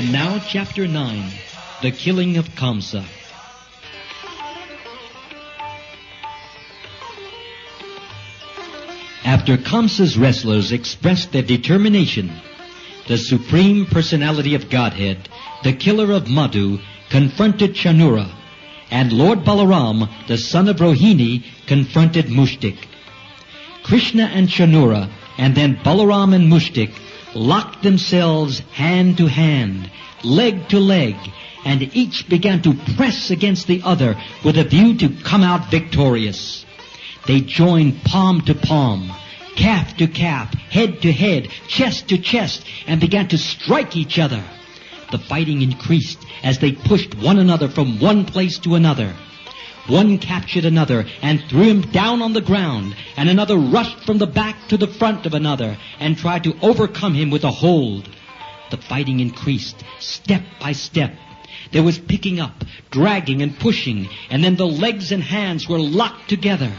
And now Chapter 9, The Killing of Kamsa. After Kamsa's wrestlers expressed their determination, the Supreme Personality of Godhead, the killer of Madhu, confronted Chanura, and Lord Balaram, the son of Rohini, confronted Mushtik. Krishna and Chanura, and then Balaram and Mushtik, locked themselves hand to hand, leg to leg, and each began to press against the other with a view to come out victorious. They joined palm to palm, calf to calf, head to head, chest to chest, and began to strike each other. The fighting increased as they pushed one another from one place to another. One captured another and threw him down on the ground, and another rushed from the back to the front of another and tried to overcome him with a hold. The fighting increased, step by step. There was picking up, dragging and pushing, and then the legs and hands were locked together.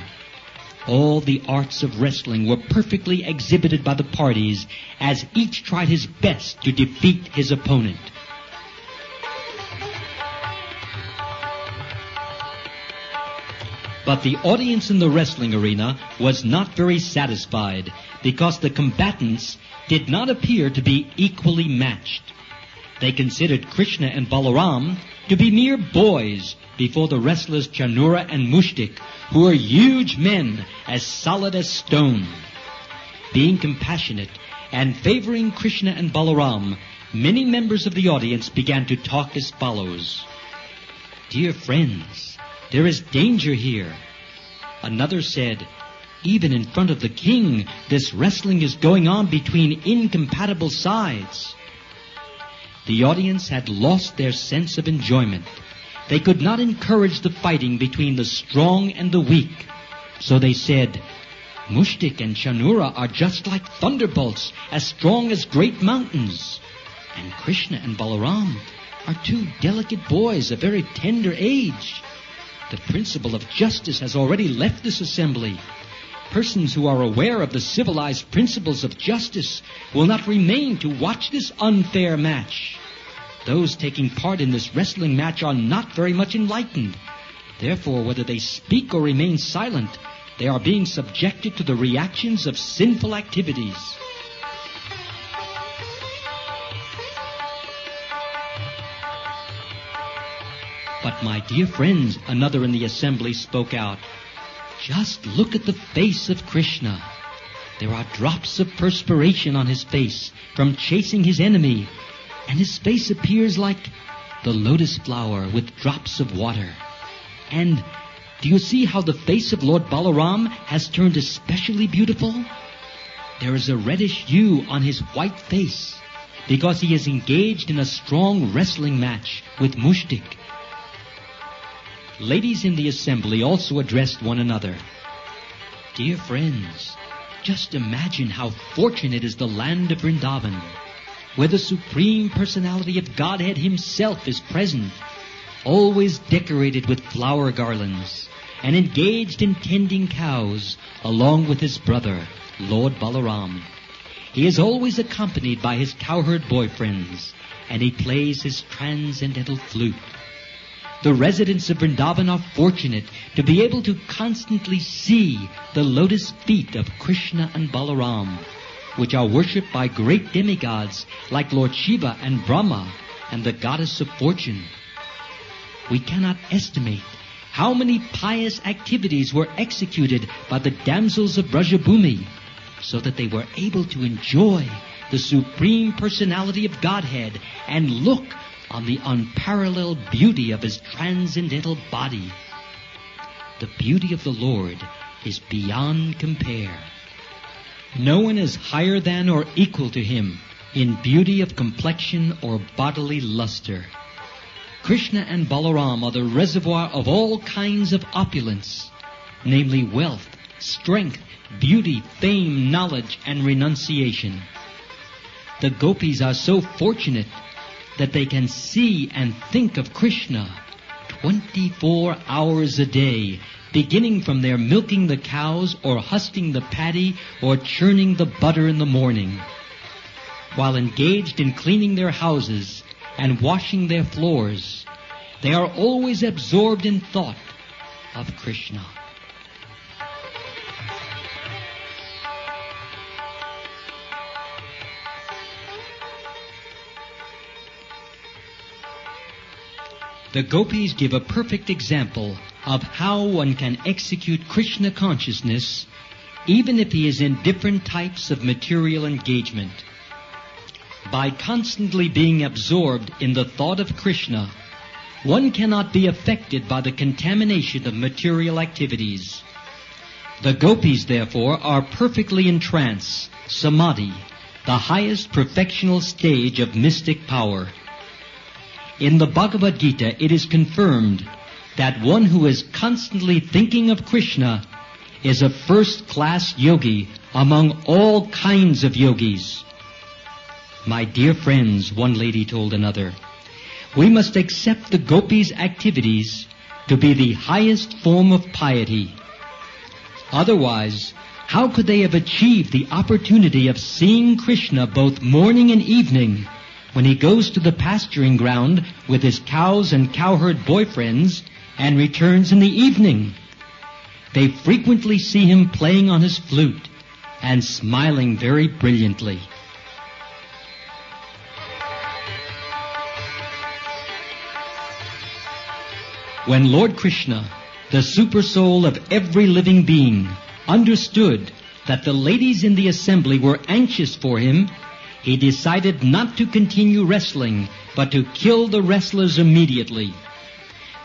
All the arts of wrestling were perfectly exhibited by the parties as each tried his best to defeat his opponent. But the audience in the wrestling arena was not very satisfied because the combatants did not appear to be equally matched. They considered Krishna and Balaram to be mere boys before the wrestlers Chanura and Mushtik, who were huge men as solid as stone. Being compassionate and favoring Krishna and Balaram, many members of the audience began to talk as follows. "Dear friends, there is danger here." Another said, "Even in front of the king, this wrestling is going on between incompatible sides." The audience had lost their sense of enjoyment. They could not encourage the fighting between the strong and the weak. So they said, "Mushtik and Chanura are just like thunderbolts, as strong as great mountains. And Krishna and Balaram are two delicate boys of very tender age. The principle of justice has already left this assembly. Persons who are aware of the civilized principles of justice will not remain to watch this unfair match. Those taking part in this wrestling match are not very much enlightened. Therefore, whether they speak or remain silent, they are being subjected to the reactions of sinful activities." "But my dear friends," another in the assembly spoke out, "just look at the face of Krishna. There are drops of perspiration on his face from chasing his enemy, and his face appears like the lotus flower with drops of water. And do you see how the face of Lord Balaram has turned especially beautiful? There is a reddish hue on his white face because he is engaged in a strong wrestling match with Mushtik." Ladies in the assembly also addressed one another. "Dear friends, just imagine how fortunate is the land of Vrindavan, where the Supreme Personality of Godhead himself is present, always decorated with flower garlands, and engaged in tending cows, along with his brother, Lord Balaram. He is always accompanied by his cowherd boyfriends, and he plays his transcendental flute. The residents of Vrindavan are fortunate to be able to constantly see the lotus feet of Krishna and Balaram, which are worshipped by great demigods like Lord Shiva and Brahma and the goddess of fortune. We cannot estimate how many pious activities were executed by the damsels of Brajabhumi, so that they were able to enjoy the Supreme Personality of Godhead and look on the unparalleled beauty of his transcendental body. The beauty of the Lord is beyond compare. No one is higher than or equal to him in beauty of complexion or bodily luster. Krishna and Balaram are the reservoir of all kinds of opulence, namely wealth, strength, beauty, fame, knowledge, and renunciation. The gopis are so fortunate that they can see and think of Krishna 24 hours a day, beginning from their milking the cows or husking the paddy or churning the butter in the morning. While engaged in cleaning their houses, and washing their floors, they are always absorbed in thought of Krishna. The gopis give a perfect example of how one can execute Krishna consciousness even if he is in different types of material engagement. By constantly being absorbed in the thought of Krishna, one cannot be affected by the contamination of material activities. The gopis, therefore, are perfectly in trance, samadhi, the highest perfectional stage of mystic power. In the Bhagavad Gita, it is confirmed that one who is constantly thinking of Krishna is a first-class yogi among all kinds of yogis. My dear friends, one lady told another, we must accept the gopis' activities to be the highest form of piety. Otherwise, how could they have achieved the opportunity of seeing Krishna both morning and evening when he goes to the pasturing ground with his cows and cowherd boyfriends and returns in the evening? They frequently see him playing on his flute and smiling very brilliantly. When Lord Krishna, the supersoul of every living being, understood that the ladies in the assembly were anxious for him, he decided not to continue wrestling, but to kill the wrestlers immediately.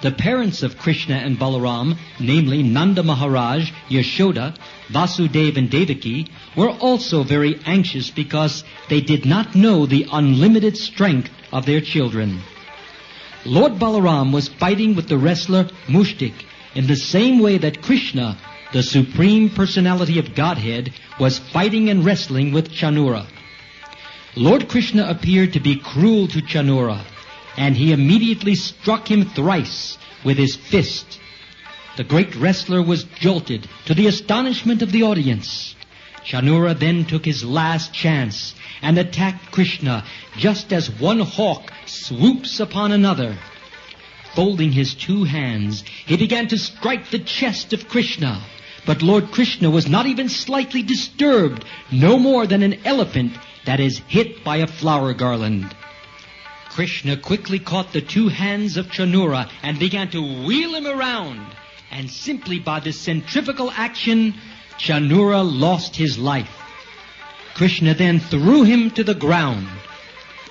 The parents of Krishna and Balaram, namely Nanda Maharaj, Yashoda, Vasudeva and Devaki, were also very anxious because they did not know the unlimited strength of their children. Lord Balaram was fighting with the wrestler Mushtik in the same way that Krishna, the Supreme Personality of Godhead, was fighting and wrestling with Chanura. Lord Krishna appeared to be cruel to Chanura, and he immediately struck him thrice with his fist. The great wrestler was jolted to the astonishment of the audience. Chanura then took his last chance and attacked Krishna just as one hawk swoops upon another. Folding his two hands, he began to strike the chest of Krishna. But Lord Krishna was not even slightly disturbed, no more than an elephant that is hit by a flower garland. Krishna quickly caught the two hands of Chanura and began to wheel him around. And simply by this centrifugal action, Chanura lost his life. Krishna then threw him to the ground.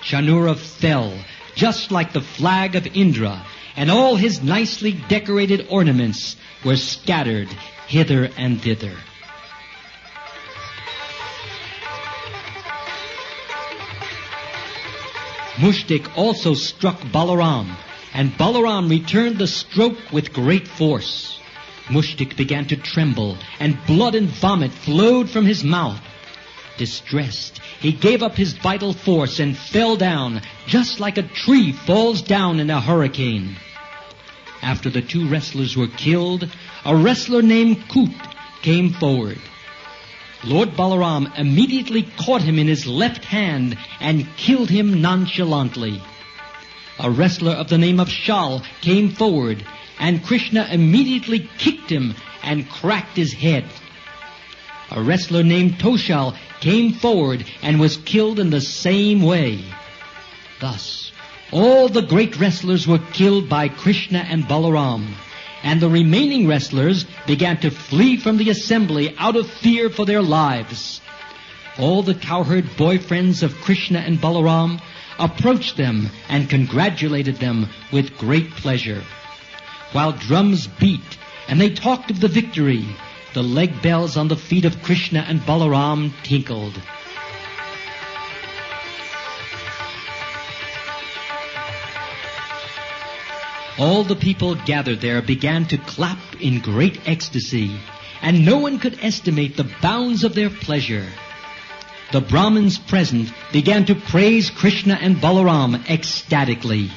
Chanura fell, just like the flag of Indra, and all his nicely decorated ornaments were scattered hither and thither. Mushtik also struck Balaram, and Balaram returned the stroke with great force. Mushtik began to tremble, and blood and vomit flowed from his mouth. Distressed, he gave up his vital force and fell down, just like a tree falls down in a hurricane. After the two wrestlers were killed, a wrestler named Kut came forward. Lord Balaram immediately caught him in his left hand and killed him nonchalantly. A wrestler of the name of Shal came forward, and Krishna immediately kicked him and cracked his head. A wrestler named Toshal came forward and was killed in the same way. Thus, all the great wrestlers were killed by Krishna and Balaram, and the remaining wrestlers began to flee from the assembly out of fear for their lives. All the cowherd boyfriends of Krishna and Balaram approached them and congratulated them with great pleasure. While drums beat and they talked of the victory, the leg bells on the feet of Krishna and Balaram tinkled. All the people gathered there began to clap in great ecstasy, and no one could estimate the bounds of their pleasure. The Brahmins present began to praise Krishna and Balaram ecstatically.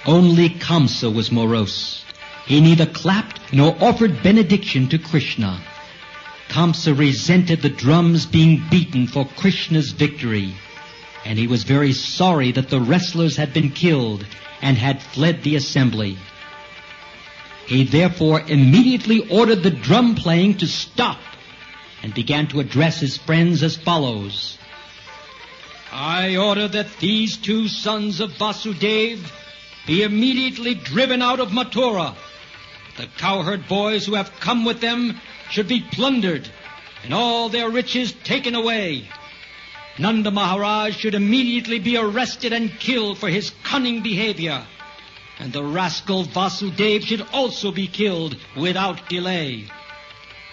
Only Kamsa was morose. He neither clapped nor offered benediction to Krishna. Kamsa resented the drums being beaten for Krishna's victory. and he was very sorry that the wrestlers had been killed and had fled the assembly. He therefore immediately ordered the drum playing to stop and began to address his friends as follows. I order that these 2 sons of Vasudeva be immediately driven out of Mathura. The cowherd boys who have come with them should be plundered and all their riches taken away. Nanda Maharaj should immediately be arrested and killed for his cunning behavior. And the rascal Vasudeva should also be killed without delay.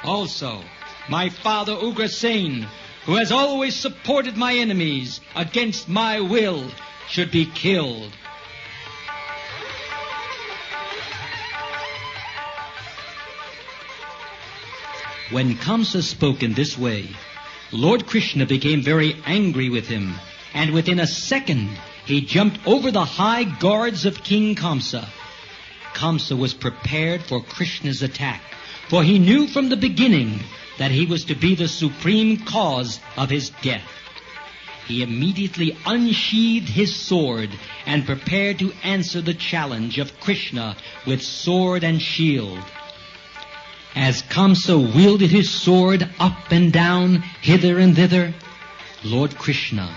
Also, my father Ugrasen, who has always supported my enemies against my will, should be killed. When Kamsa spoke in this way, Lord Krishna became very angry with him, and within a second he jumped over the high guards of King Kamsa. Kamsa was prepared for Krishna's attack, for he knew from the beginning that he was to be the supreme cause of his death. He immediately unsheathed his sword and prepared to answer the challenge of Krishna with sword and shield. As Kamsa wielded his sword up and down, hither and thither, Lord Krishna,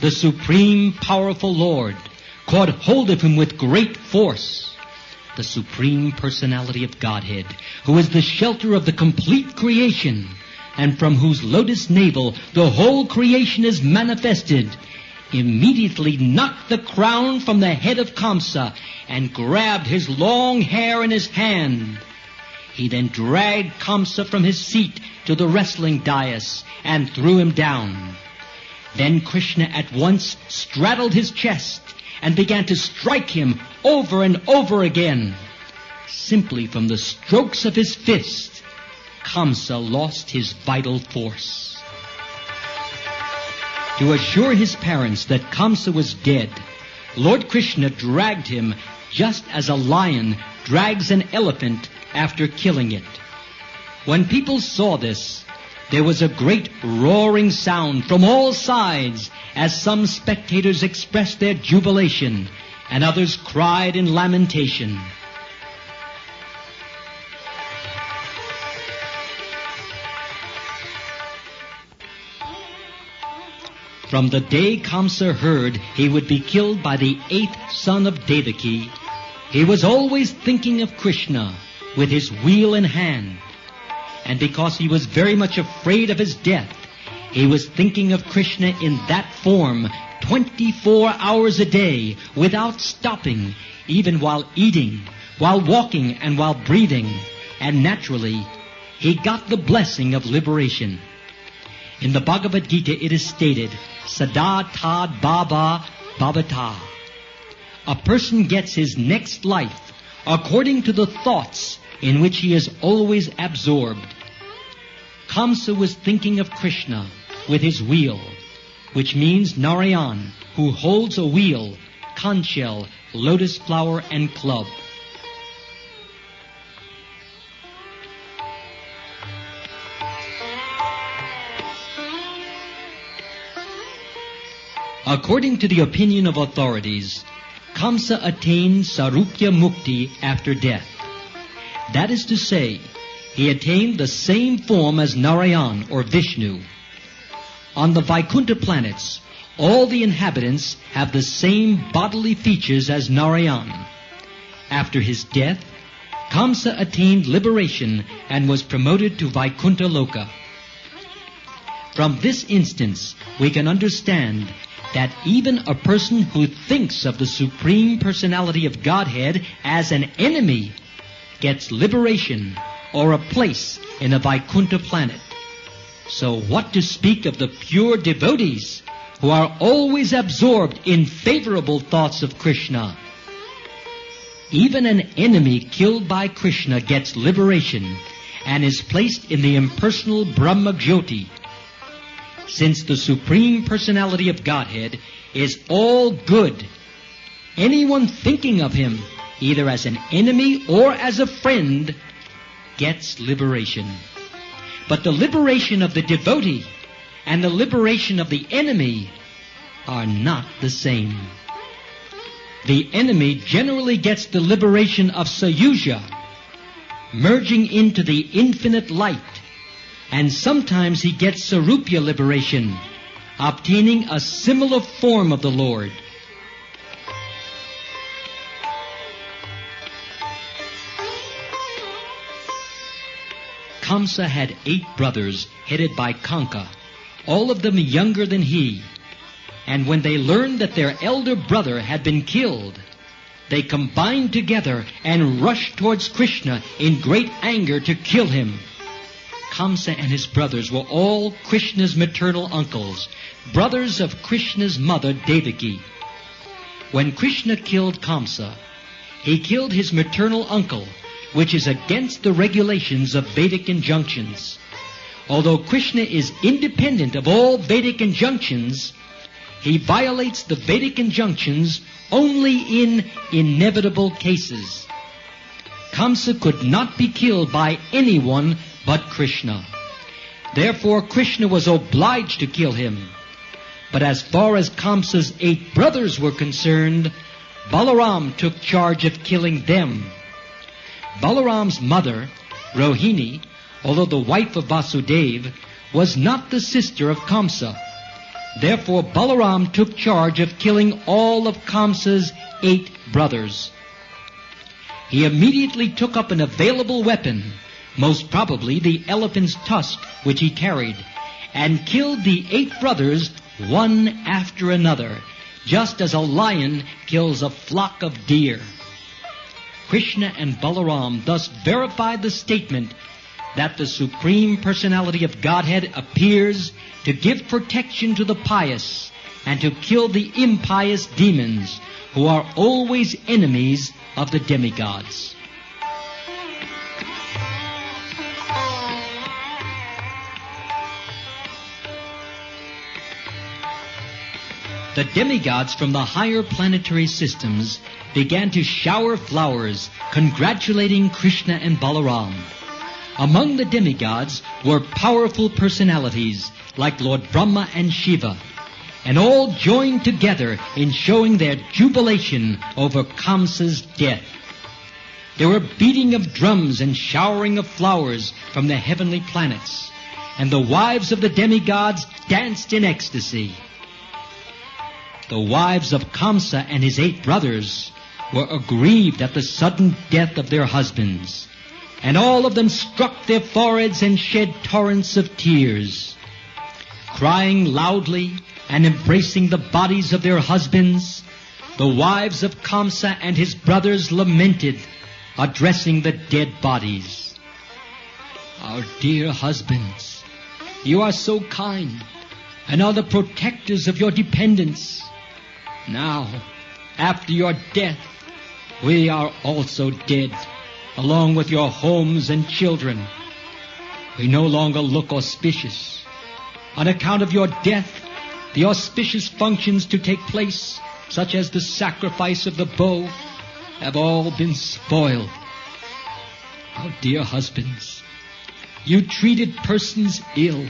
the supreme powerful Lord, caught hold of him with great force. The Supreme Personality of Godhead, who is the shelter of the complete creation, and from whose lotus navel the whole creation is manifested, immediately knocked the crown from the head of Kamsa and grabbed his long hair in his hand. He then dragged Kamsa from his seat to the wrestling dais and threw him down. Then Krishna at once straddled his chest and began to strike him over and over again. Simply from the strokes of his fist, Kamsa lost his vital force. To assure his parents that Kamsa was dead, Lord Krishna dragged him just as a lion drags an elephant after killing it. When people saw this, there was a great roaring sound from all sides as some spectators expressed their jubilation and others cried in lamentation. From the day Kamsa heard he would be killed by the 8th son of Devaki, he was always thinking of Krishna with his wheel in hand. And because he was very much afraid of his death, he was thinking of Krishna in that form 24 hours a day without stopping, even while eating, while walking, and while breathing. And naturally, he got the blessing of liberation. In the Bhagavad Gita it is stated, Sada tad baba bhavata. A person gets his next life according to the thoughts in which he is always absorbed. Kamsa was thinking of Krishna with his wheel, which means Narayan, who holds a wheel, conch shell, lotus flower, and club. According to the opinion of authorities, Kamsa attained Sarupya Mukti after death. That is to say, he attained the same form as Narayan or Vishnu. On the Vaikuntha planets, all the inhabitants have the same bodily features as Narayan. After his death, Kamsa attained liberation and was promoted to Vaikuntha Loka. From this instance, we can understand that even a person who thinks of the Supreme Personality of Godhead as an enemy gets liberation or a place in a Vaikuntha planet. So what to speak of the pure devotees who are always absorbed in favorable thoughts of Krishna? Even an enemy killed by Krishna gets liberation and is placed in the impersonal Brahma Jyoti. Since the Supreme Personality of Godhead is all good, anyone thinking of him, either as an enemy or as a friend, gets liberation. But the liberation of the devotee and the liberation of the enemy are not the same. The enemy generally gets the liberation of Sayuja, merging into the infinite light, and sometimes he gets Sarupya liberation, obtaining a similar form of the Lord. Kamsa had 8 brothers headed by Kanka, all of them younger than he. And when they learned that their elder brother had been killed, they combined together and rushed towards Krishna in great anger to kill him. Kamsa and his brothers were all Krishna's maternal uncles, brothers of Krishna's mother Devaki. When Krishna killed Kamsa, he killed his maternal uncle, which is against the regulations of Vedic injunctions. Although Krishna is independent of all Vedic injunctions, he violates the Vedic injunctions only in inevitable cases. Kamsa could not be killed by anyone but Krishna. Therefore, Krishna was obliged to kill him. But as far as Kamsa's 8 brothers were concerned, Balaram took charge of killing them. Balaram's mother, Rohini, although the wife of Vasudeva, was not the sister of Kamsa. Therefore, Balaram took charge of killing all of Kamsa's 8 brothers. He immediately took up an available weapon, most probably the elephant's tusk which he carried, and killed the 8 brothers one after another, just as a lion kills a flock of deer. Krishna and Balaram thus verified the statement that the Supreme Personality of Godhead appears to give protection to the pious and to kill the impious demons who are always enemies of the demigods. The demigods from the higher planetary systems began to shower flowers, congratulating Krishna and Balaram. Among the demigods were powerful personalities like Lord Brahma and Shiva, and all joined together in showing their jubilation over Kamsa's death. There were beating of drums and showering of flowers from the heavenly planets, and the wives of the demigods danced in ecstasy. The wives of Kamsa and his 8 brothers were aggrieved at the sudden death of their husbands, and all of them struck their foreheads and shed torrents of tears. Crying loudly and embracing the bodies of their husbands, the wives of Kamsa and his brothers lamented, addressing the dead bodies. Our dear husbands, you are so kind and are the protectors of your dependents. Now, after your death, we are also dead, along with your homes and children. We no longer look auspicious. On account of your death, the auspicious functions to take place, such as the sacrifice of the bow, have all been spoiled. Oh, dear husbands, you treated persons ill,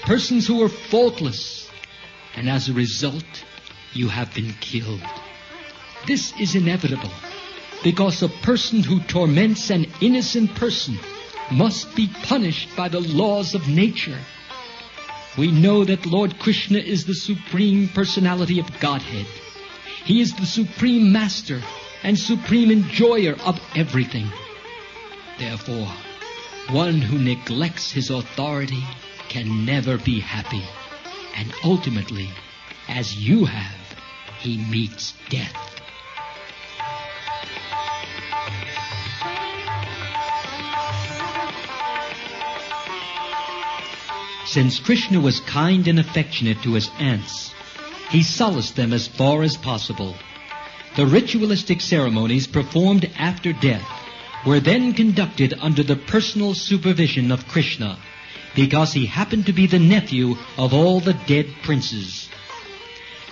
persons who were faultless, and as a result, you have been killed. This is inevitable, because a person who torments an innocent person must be punished by the laws of nature. We know that Lord Krishna is the Supreme Personality of Godhead. He is the Supreme Master and Supreme Enjoyer of everything. Therefore, one who neglects his authority can never be happy, and ultimately, as you have, he meets death. Since Krishna was kind and affectionate to his aunts, he solaced them as far as possible. The ritualistic ceremonies performed after death were then conducted under the personal supervision of Krishna, because he happened to be the nephew of all the dead princes.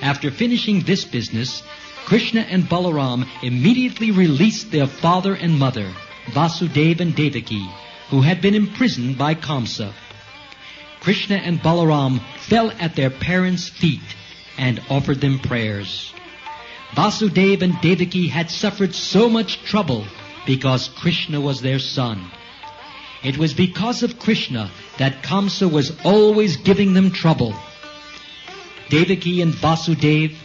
After finishing this business, Krishna and Balaram immediately released their father and mother, Vasudeva and Devaki, who had been imprisoned by Kamsa. Krishna and Balaram fell at their parents' feet and offered them prayers. Vasudeva and Devaki had suffered so much trouble because Krishna was their son. It was because of Krishna that Kamsa was always giving them trouble. Devaki and Vasudeva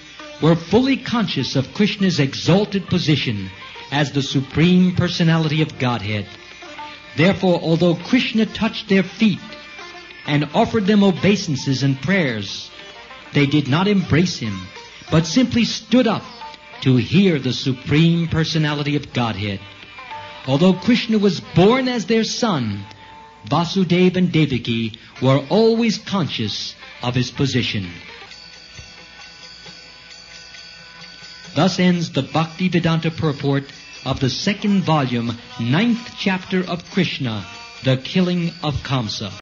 were fully conscious of Krishna's exalted position as the Supreme Personality of Godhead. Therefore, although Krishna touched their feet and offered them obeisances and prayers, they did not embrace him, but simply stood up to hear the Supreme Personality of Godhead. Although Krishna was born as their son, Vasudeva and Devaki were always conscious of his position. Thus ends the Bhaktivedanta purport of the second volume, 9th chapter of Krishna, the killing of Kamsa.